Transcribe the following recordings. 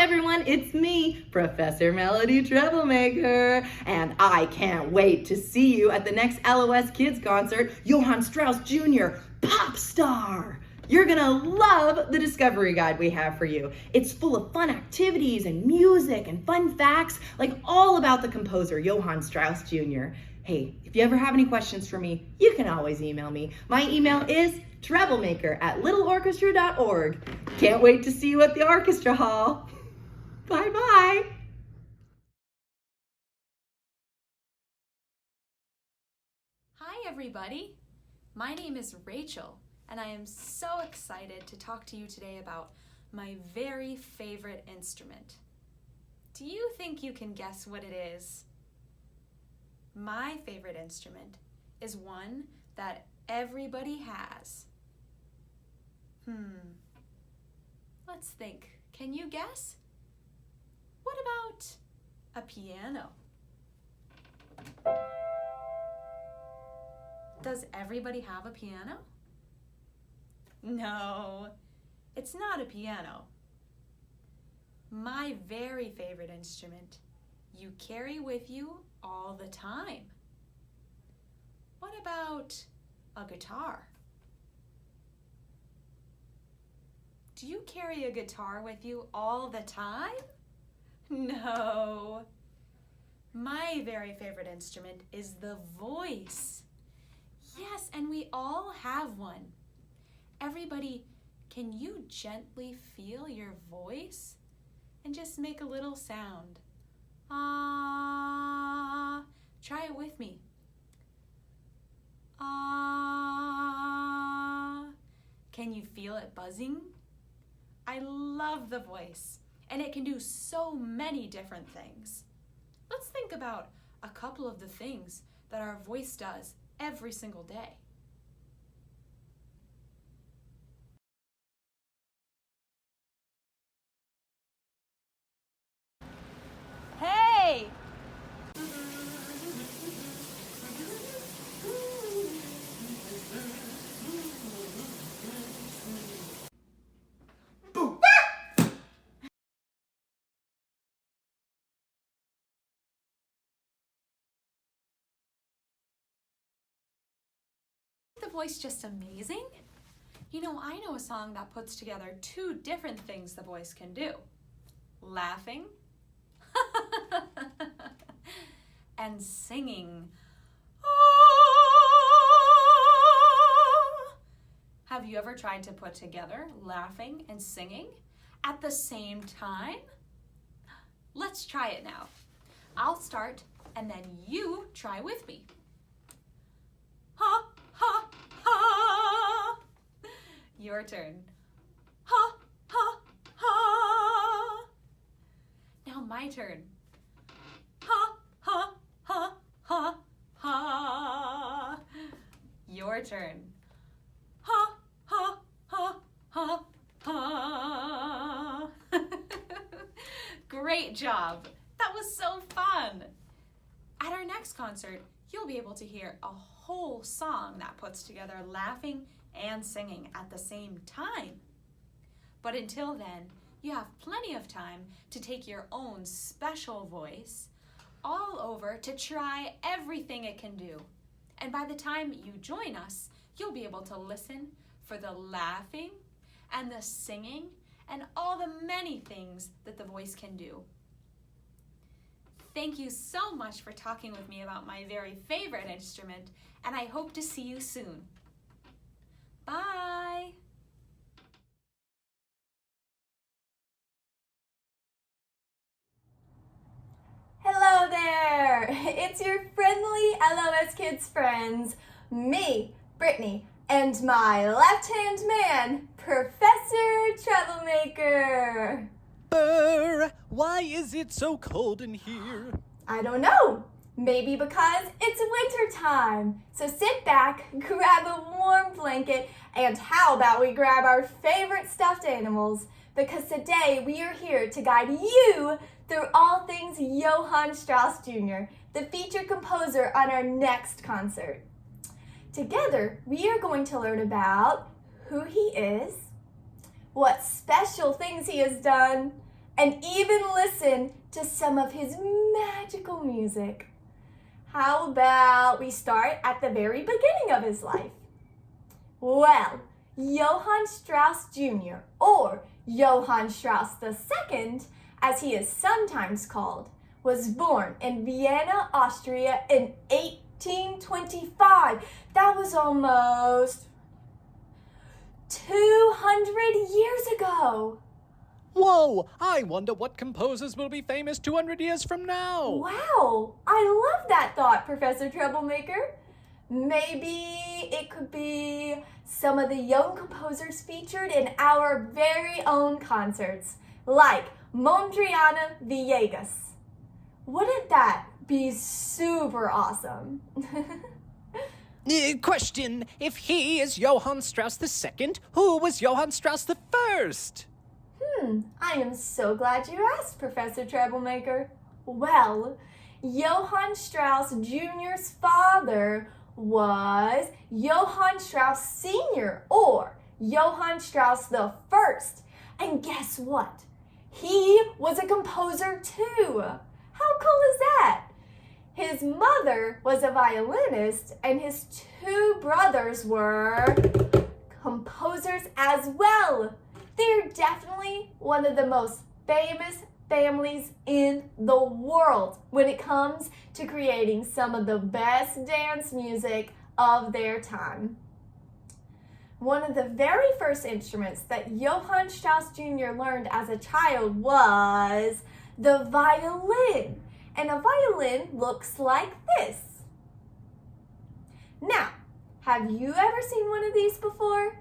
everyone, it's me, Professor Melody Treblemaker, and I can't wait to see you at the next L.O.S. Kids concert, Johann Strauss Jr., Pop Star. You're gonna love the discovery guide we have for you. It's full of fun activities and music and fun facts, like all about the composer, Johann Strauss Jr. Hey, if you ever have any questions for me, you can always email me. My email is treblemaker@littleorchestra.org. Can't wait to see you at the orchestra hall. Bye-bye. Hi everybody, my name is Rachel and I am so excited to talk to you today about my very favorite instrument. Do you think you can guess what it is? My favorite instrument is one that everybody has. Let's think. Can you guess? What about a piano? Does everybody have a piano? No, it's not a piano. My very favorite instrument you carry with you all the time. What about a guitar? Do you carry a guitar with you all the time? No. My very favorite instrument is the voice. Yes, and we all have one. Everybody, can you gently feel your voice and just make a little sound? Ah. Try it with me. Ah. Can you feel it buzzing? I love the voice, and it can do so many different things. Let's think about a couple of the things that our voice does every single day. Hey! The voice just amazing? You know, I know a song that puts together two different things the voice can do. Laughing and singing. Have you ever tried to put together laughing and singing at the same time? Let's try it now. I'll start and then you try with me. Ha, ha, ha. Your turn. Ha, ha, ha. Now my turn. Ha, ha, ha, ha, ha. Your turn. Ha, ha, ha, ha, ha. Great job. That was so fun. At our next concert, you'll be able to hear a whole song that puts together laughing and singing at the same time. But until then, you have plenty of time to take your own special voice all over to try everything it can do. And by the time you join us, you'll be able to listen for the laughing and the singing and all the many things that the voice can do. Thank you so much for talking with me about my very favorite instrument, and I hope to see you soon. Bye! Hello there! It's your friendly L.O.S. Kids friends, me, Brittany, and my left-hand man, Professor Treblemaker. Why is it so cold in here? I don't know. Maybe because it's winter time. So sit back, grab a warm blanket, and how about we grab our favorite stuffed animals? Because today we are here to guide you through all things Johann Strauss Jr., the featured composer on our next concert. Together, we are going to learn about who he is, what special things he has done, and even listen to some of his magical music. How about we start at the very beginning of his life? Well, Johann Strauss Jr., or Johann Strauss II, as he is sometimes called, was born in Vienna, Austria in 1825. That was almost 200 years ago. Whoa! I wonder what composers will be famous 200 years from now. Wow, I love that thought, Professor Treblemaker. Maybe it could be some of the young composers featured in our very own concerts, like Mondriana Villegas. Wouldn't that be super awesome? Question, if he is Johann Strauss II, who was Johann Strauss I? I am so glad you asked, Professor Treblemaker. Well, Johann Strauss Jr.'s father was Johann Strauss Sr., or Johann Strauss I. And guess what? He was a composer too. How cool is that? His mother was a violinist, and his two brothers were composers as well. They're definitely one of the most famous families in the world when it comes to creating some of the best dance music of their time. One of the very first instruments that Johann Strauss Jr. learned as a child was the violin. And a violin looks like this. Now, have you ever seen one of these before?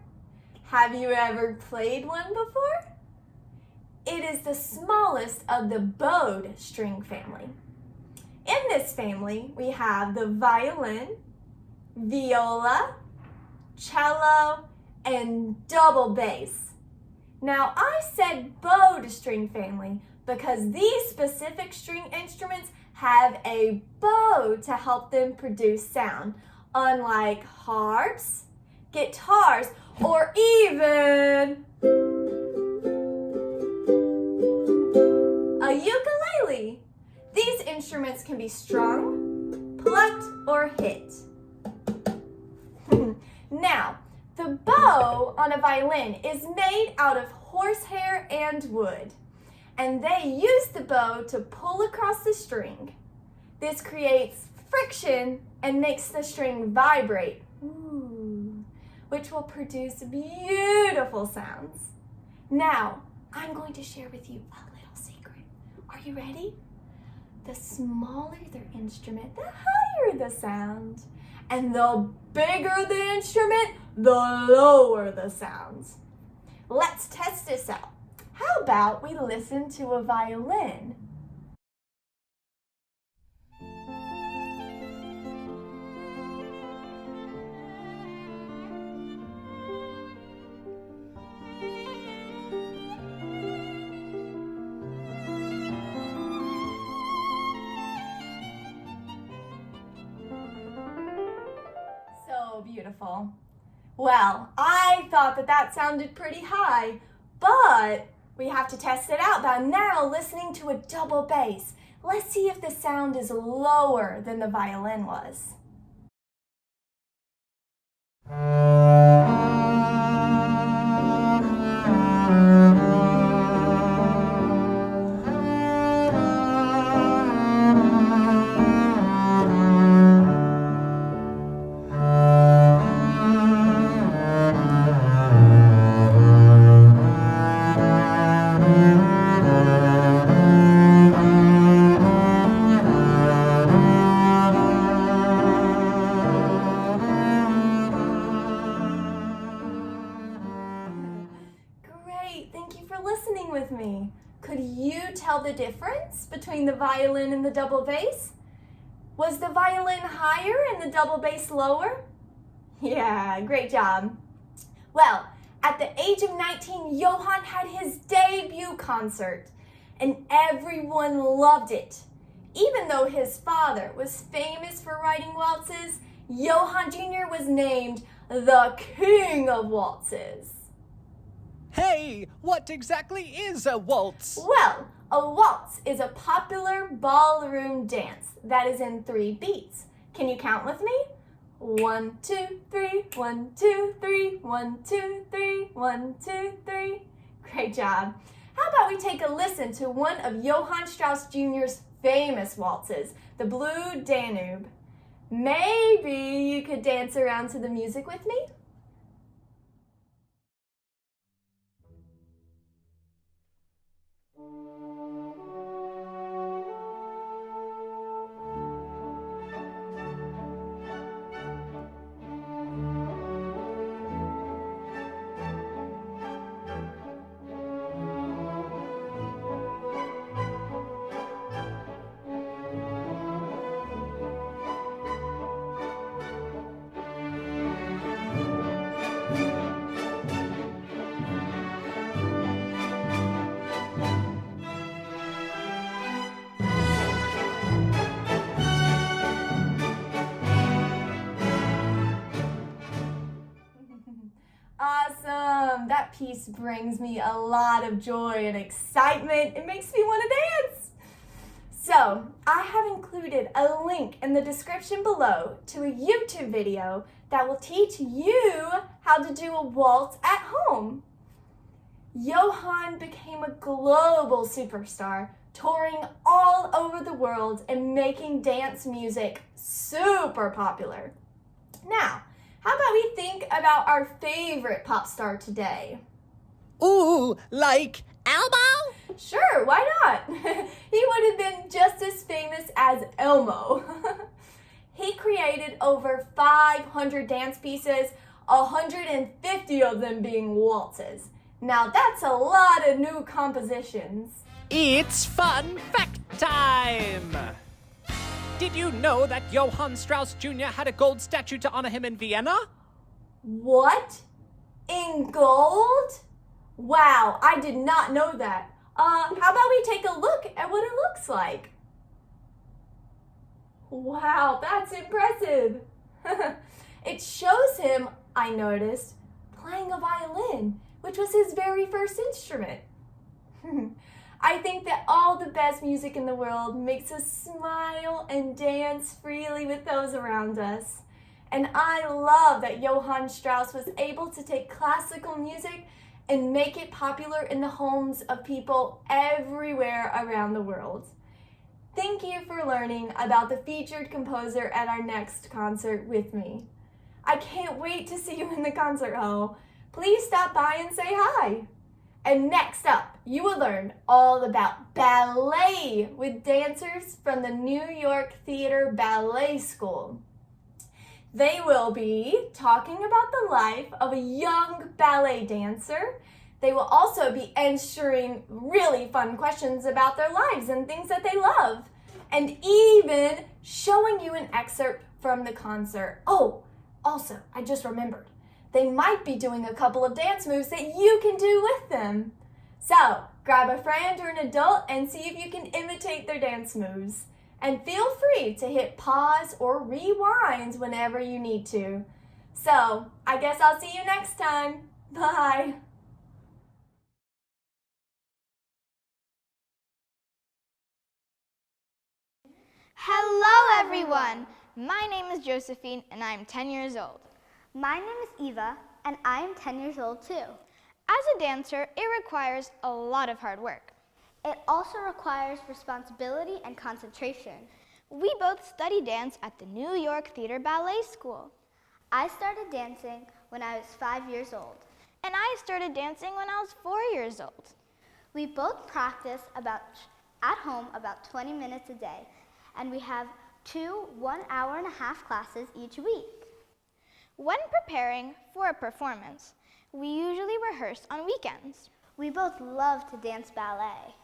Have you ever played one before? It is the smallest of the bowed string family. In this family, we have the violin, viola, cello, and double bass. Now, I said bowed string family because these specific string instruments have a bow to help them produce sound, unlike harps, guitars, or even a ukulele. These instruments can be strung, plucked, or hit. Now, the bow on a violin is made out of horsehair and wood, and they use the bow to pull across the string. This creates friction and makes the string vibrate, which will produce beautiful sounds. Now, I'm going to share with you a little secret. Are you ready? The smaller the instrument, the higher the sound. And the bigger the instrument, the lower the sounds. Let's test this out. How about we listen to a violin? So beautiful. Well, I thought that sounded pretty high, but we have to test it out by now listening to a double bass. Let's see if the sound is lower than the violin was. Thank you for listening with me. Could you tell the difference between the violin and the double bass? Was the violin higher and the double bass lower? Yeah, great job. Well, at the age of 19, Johann had his debut concert, and everyone loved it. Even though his father was famous for writing waltzes, Johann Jr. was named the King of Waltzes. Hey, what exactly is a waltz? Well, a waltz is a popular ballroom dance that is in 3 beats. Can you count with me? 1, 2, 3, 1, 2, 3, 1, 2, 3, 1, 2, 3. Great job. How about we take a listen to one of Johann Strauss Jr.'s famous waltzes, the Blue Danube. Maybe you could dance around to the music with me? Awesome! That piece brings me a lot of joy and excitement. It makes me want to dance. So, I have included a link in the description below to a YouTube video that will teach you how to do a waltz at home. Johann became a global superstar, touring all over the world and making dance music super popular. Now, how about we think about our favorite pop star today? Ooh, like Elmo? Sure, why not? He would have been just as famous as Elmo. He created over 500 dance pieces, 150 of them being waltzes. Now that's a lot of new compositions. It's fun fact time! Did you know that Johann Strauss Jr. had a gold statue to honor him in Vienna? What? In gold? Wow, I did not know that. How about we take a look at what it looks like? Wow, that's impressive. It shows him, I noticed, playing a violin, which was his very first instrument. I think that all the best music in the world makes us smile and dance freely with those around us. And I love that Johann Strauss was able to take classical music and make it popular in the homes of people everywhere around the world. Thank you for learning about the featured composer at our next concert with me. I can't wait to see you in the concert hall. Please stop by and say hi. And next up, you will learn all about ballet with dancers from the New York Theater Ballet School. They will be talking about the life of a young ballet dancer. They will also be answering really fun questions about their lives and things that they love, and even showing you an excerpt from the concert. Oh, also, I just remembered. They might be doing a couple of dance moves that you can do with them. So, grab a friend or an adult and see if you can imitate their dance moves. And feel free to hit pause or rewind whenever you need to. So, I guess I'll see you next time. Bye. Hello everyone! My name is Josephine and I'm 10 years old. My name is Eva, and I am 10 years old too. As a dancer, it requires a lot of hard work. It also requires responsibility and concentration. We both study dance at the New York Theater Ballet School. I started dancing when I was 5 years old. And I started dancing when I was 4 years old. We both practice at home about 20 minutes a day, and we have 2 1.5-hour classes each week. When preparing for a performance, we usually rehearse on weekends. We both love to dance ballet.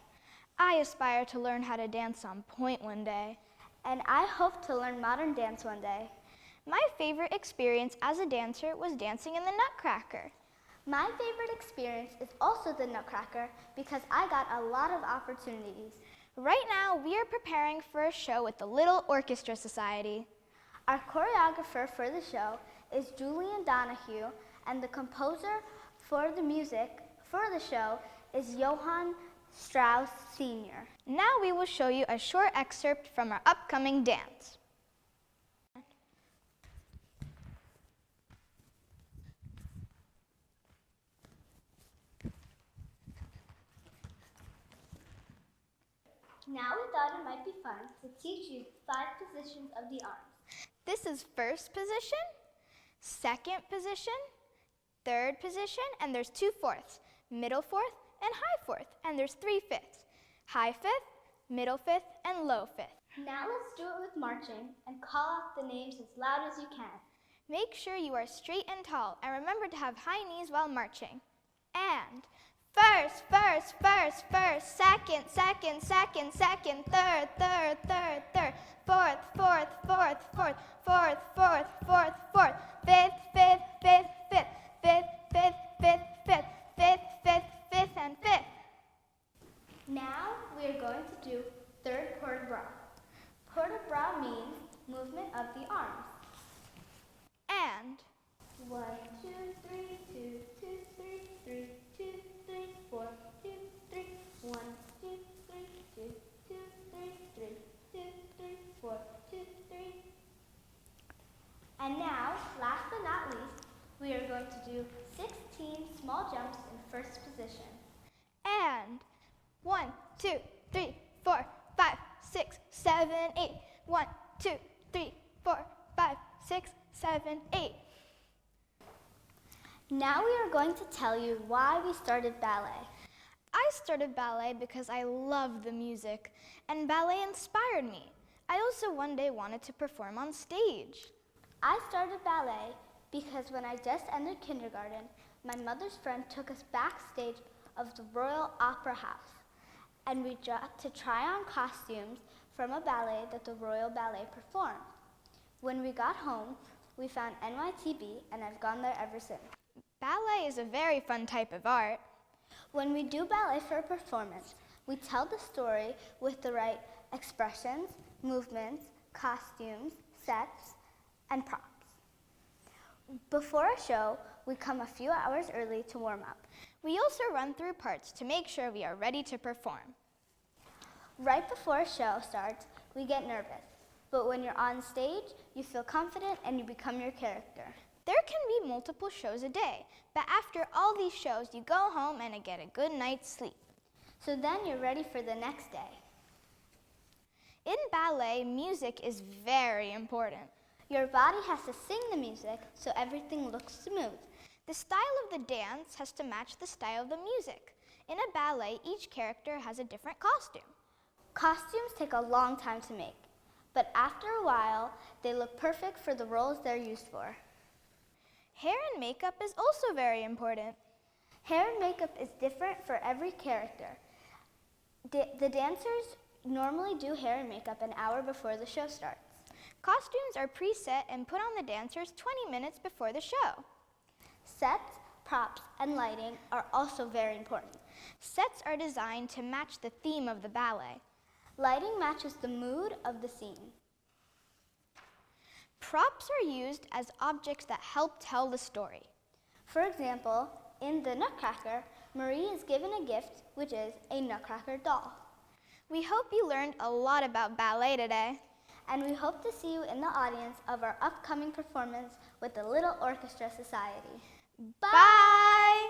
I aspire to learn how to dance on point one day. And I hope to learn modern dance one day. My favorite experience as a dancer was dancing in the Nutcracker. My favorite experience is also the Nutcracker because I got a lot of opportunities. Right now, we are preparing for a show with the Little Orchestra Society. Our choreographer for the show is Julian Donahue, and the composer for the music for the show is Johann Strauss Sr. Now we will show you a short excerpt from our upcoming dance. Now we thought it might be fun to teach you 5 positions of the arms. This is first position, second position, third position, and there's 2 fourths, middle fourth and high fourth, and there's 3 fifths, high fifth, middle fifth, and low fifth. Now let's do it with marching and call out the names as loud as you can. Make sure you are straight and tall, and remember to have high knees while marching. And first, first, first, first, second, second, second, second, third, third, third, third, fourth, fourth, fourth, fourth, fourth, fourth, fourth, fourth, fifth, fifth, fifth, fifth, fifth, fifth, fifth, fifth, fifth, fifth, fifth, and fifth. Now we are going to do third port de bras. Port de bras means movement of the arms. And 1, 2, 3, 2, 2, 3, 3, 2, 3, 4, 2, 3, 1, 2, 3, 2, 2, 3, 3, 2, 3, 4, 2, 3. And now, last but not least, we are going to do 16 small jumps in first position. and 1, 2, 3, 4, 5, 6, 7, 8. 1, 2, 3, 4, 5, 6, 7, 8. Now we are going to tell you why we started ballet. I started ballet because I loved the music, and ballet inspired me. I also one day wanted to perform on stage. I started ballet because when I just entered kindergarten, my mother's friend took us backstage of the Royal Opera House, and we got to try on costumes from a ballet that the Royal Ballet performed. When we got home, we found NYTB, and I've gone there ever since. Ballet is a very fun type of art. When we do ballet for a performance, we tell the story with the right expressions, movements, costumes, sets, and props. Before a show, we come a few hours early to warm up. We also run through parts to make sure we are ready to perform. Right before a show starts, we get nervous. But when you're on stage, you feel confident and you become your character. There can be multiple shows a day, but after all these shows, you go home and get a good night's sleep. So then you're ready for the next day. In ballet, music is very important. Your body has to sing the music so everything looks smooth. The style of the dance has to match the style of the music. In a ballet, each character has a different costume. Costumes take a long time to make, but after a while, they look perfect for the roles they're used for. Hair and makeup is also very important. Hair and makeup is different for every character. The dancers normally do hair and makeup an hour before the show starts. Costumes are preset and put on the dancers 20 minutes before the show. Sets, props, and lighting are also very important. Sets are designed to match the theme of the ballet. Lighting matches the mood of the scene. Props are used as objects that help tell the story. For example, in The Nutcracker, Marie is given a gift, which is a Nutcracker doll. We hope you learned a lot about ballet today. And we hope to see you in the audience of our upcoming performance with the Little Orchestra Society. Bye!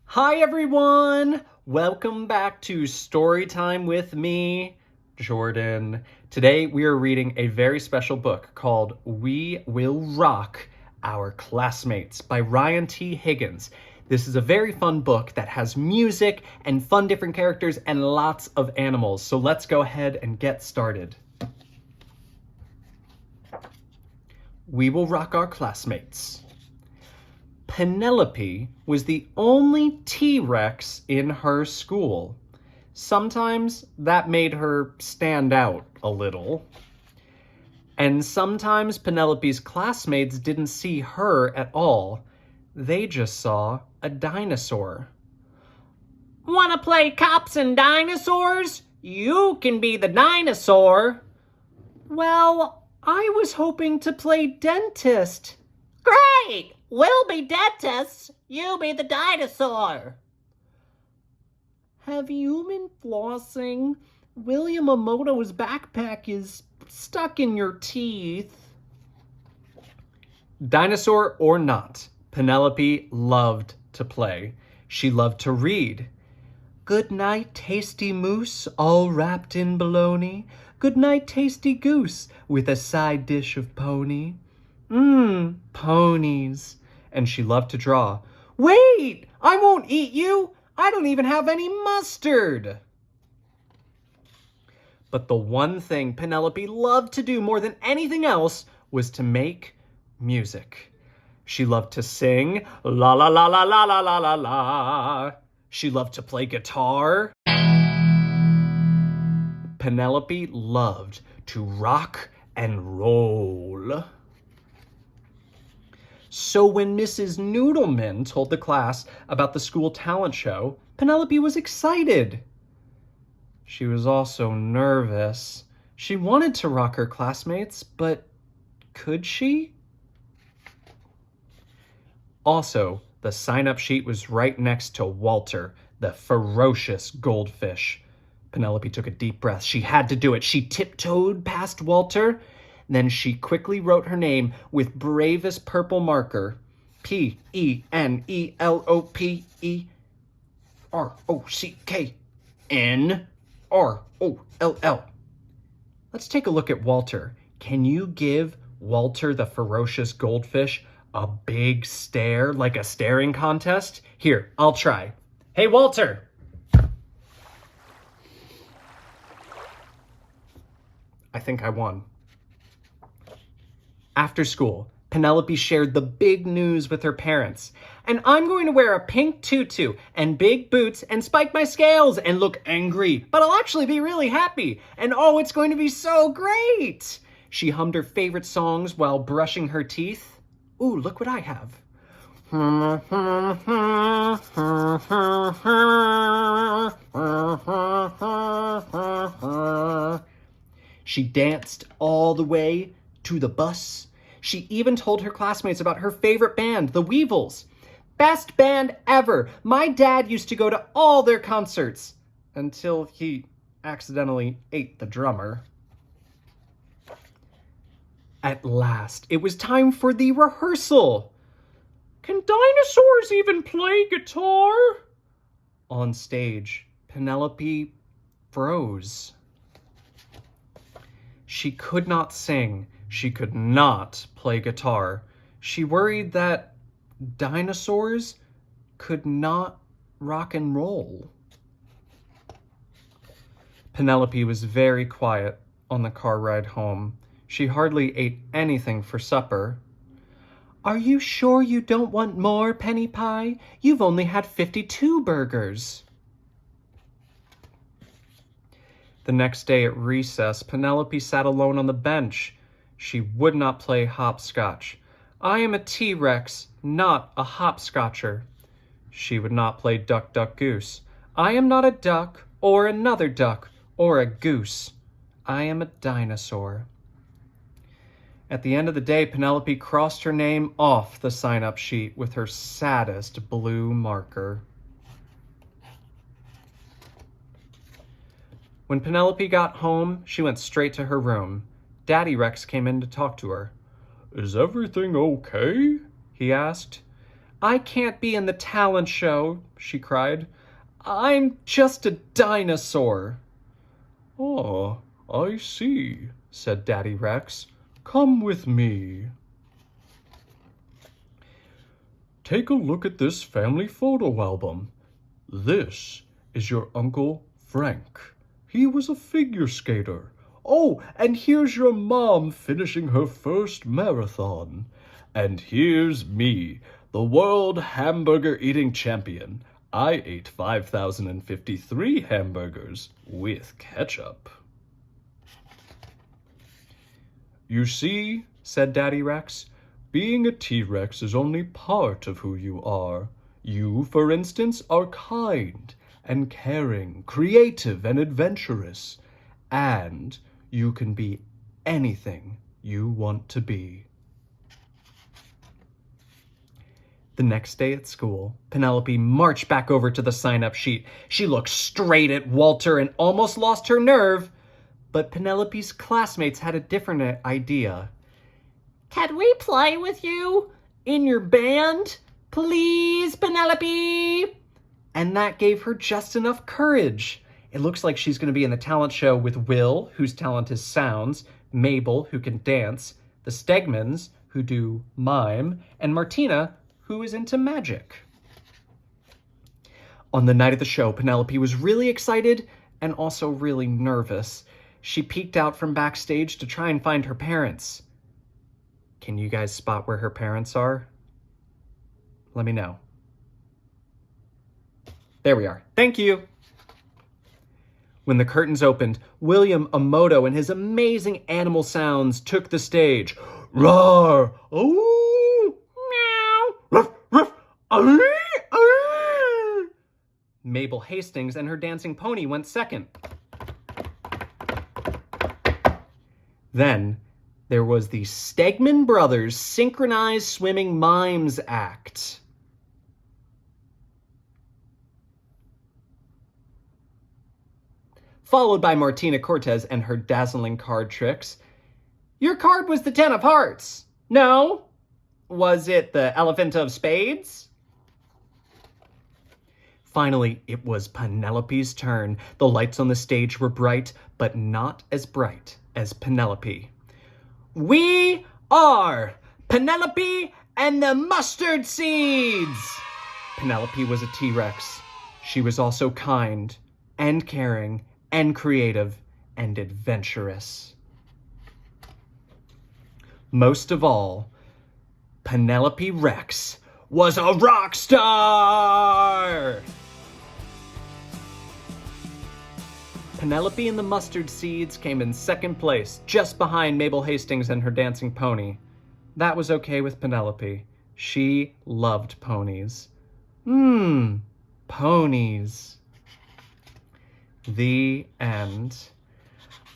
Hi everyone! Welcome back to Storytime with me, Jordan. Today we are reading a very special book called We Will Rock Our Classmates by Ryan T. Higgins. This is a very fun book that has music and fun different characters and lots of animals. So let's go ahead and get started. We Will Rock Our Classmates. Penelope was the only T-Rex in her school. Sometimes that made her stand out a little. And sometimes Penelope's classmates didn't see her at all. They just saw a dinosaur. "Wanna play cops and dinosaurs?" You can be the dinosaur. Well, I was hoping to play dentist. Great! We'll be dentists. You be the dinosaur. Have you been flossing? William Amoto's backpack is stuck in your teeth. Dinosaur or not, Penelope loved to play. She loved to read. Good night, tasty moose, all wrapped in bologna. Good night, tasty goose, with a side dish of pony. Ponies. And she loved to draw. Wait, I won't eat you. I don't even have any mustard. But the one thing Penelope loved to do more than anything else was to make music. She loved to sing, la la la la la la la la la. She loved to play guitar. Penelope loved to rock and roll. So when Mrs. Noodleman told the class about the school talent show, Penelope was excited. She was also nervous. She wanted to rock her classmates, but could she? Also, the sign-up sheet was right next to Walter, the ferocious goldfish. Penelope took a deep breath. She had to do it. She tiptoed past Walter. Then she quickly wrote her name with bravest purple marker. Penelope-ROCKNROLL. Let's take a look at Walter. Can you give Walter the ferocious goldfish a big stare, like a staring contest? Here, I'll try. Hey, Walter! I think I won. After school, Penelope shared the big news with her parents. And I'm going to wear a pink tutu and big boots and spike my scales and look angry, but I'll actually be really happy. And oh, it's going to be so great! She hummed her favorite songs while brushing her teeth. Ooh, look what I have. She danced all the way to the bus. She even told her classmates about her favorite band, the Weevils. Best band ever. My dad used to go to all their concerts until he accidentally ate the drummer. At last, it was time for the rehearsal. Can dinosaurs even play guitar? On stage, Penelope froze. She could not sing. She could not play guitar. She worried that dinosaurs could not rock and roll. Penelope was very quiet on the car ride home. She hardly ate anything for supper. Are you sure you don't want more, Penny Pie? You've only had 52 burgers. The next day at recess, Penelope sat alone on the bench. She would not play hopscotch. I am a T-Rex, not a hopscotcher. She would not play duck, duck, goose. I am not a duck, or another duck, or a goose. I am a dinosaur. At the end of the day, Penelope crossed her name off the sign-up sheet with her saddest blue marker. When Penelope got home, she went straight to her room. Daddy Rex came in to talk to her. Is everything okay? He asked. I can't be in the talent show, she cried. I'm just a dinosaur. Oh, I see, said Daddy Rex. Come with me. Take a look at this family photo album. This is your Uncle Frank. He was a figure skater. Oh, and here's your mom finishing her first marathon. And here's me, the world hamburger eating champion. I ate 5,053 hamburgers with ketchup. You see, said Daddy Rex, being a T-Rex is only part of who you are. You, for instance, are kind and caring, creative and adventurous, and you can be anything you want to be. The next day at school, Penelope marched back over to the sign-up sheet. She looked straight at Walter and almost lost her nerve, but Penelope's classmates had a different idea. "Can we play with you in your band? Please, Penelope?" And that gave her just enough courage. It looks like she's going to be in the talent show with Will, whose talent is sounds, Mabel, who can dance, the Stegmans, who do mime, and Martina, who is into magic. On the night of the show, Penelope was really excited and also really nervous. She peeked out from backstage to try and find her parents. Can you guys spot where her parents are? Let me know. There we are. Thank you. When the curtains opened, William Amoto and his amazing animal sounds took the stage. Roar! Ooh! Meow! Ruff! Ruff! Mabel Hastings and her dancing pony went second. Then there was the Stegman Brothers Synchronized Swimming Mimes Act. Followed by Martina Cortez and her dazzling card tricks. Your card was the 10 of hearts. No? Was it the elephant of spades? Finally, it was Penelope's turn. The lights on the stage were bright, but not as bright as Penelope. We are Penelope and the Mustard Seeds! Penelope was a T-Rex. She was also kind and caring and creative and adventurous. Most of all, Penelope Rex was a rock star! Penelope and the Mustard Seeds came in second place, just behind Mabel Hastings and her dancing pony. That was okay with Penelope. She loved ponies. Ponies. The end.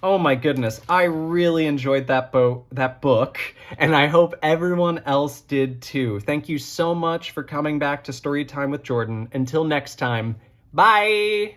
Oh my goodness, I really enjoyed that book, and I hope everyone else did too. Thank you so much for coming back to Storytime with Jordan. Until next time, bye!